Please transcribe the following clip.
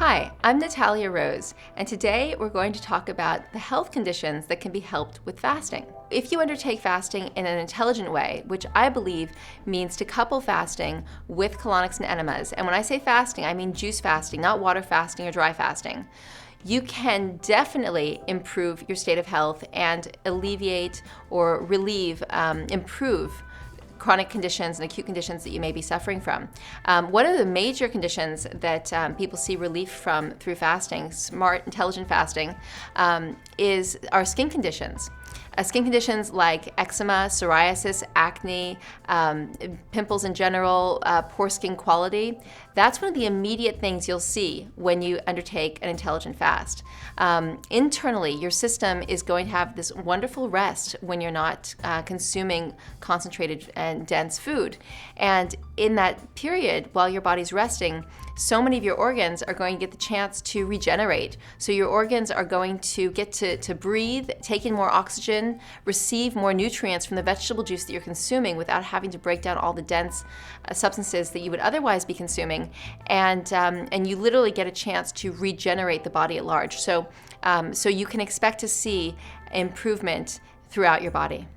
Hi, I'm Natalia Rose, and today we're going to talk about the health conditions that can be helped with fasting. If you undertake fasting in an intelligent way, which I believe means to couple fasting with colonics and enemas, and when I say fasting, I mean juice fasting, not water fasting or dry fasting, you can definitely improve your state of health and alleviate or relieve, improve chronic conditions and acute conditions that you may be suffering from. One of the major conditions that people see relief from through fasting, smart, intelligent fasting, is our skin conditions. Skin conditions like eczema, psoriasis, acne, pimples in general, poor skin quality. That's one of the immediate things you'll see when you undertake an intelligent fast. Internally, your system is going to have this wonderful rest when you're not consuming concentrated and dense food. And in that period, while your body's resting, so many of your organs are going to get the chance to regenerate. So your organs are going to get to breathe, take in more oxygen, receive more nutrients from the vegetable juice that you're consuming without having to break down all the dense substances that you would otherwise be consuming. And you literally get a chance to regenerate the body at large. So you can expect to see improvement throughout your body.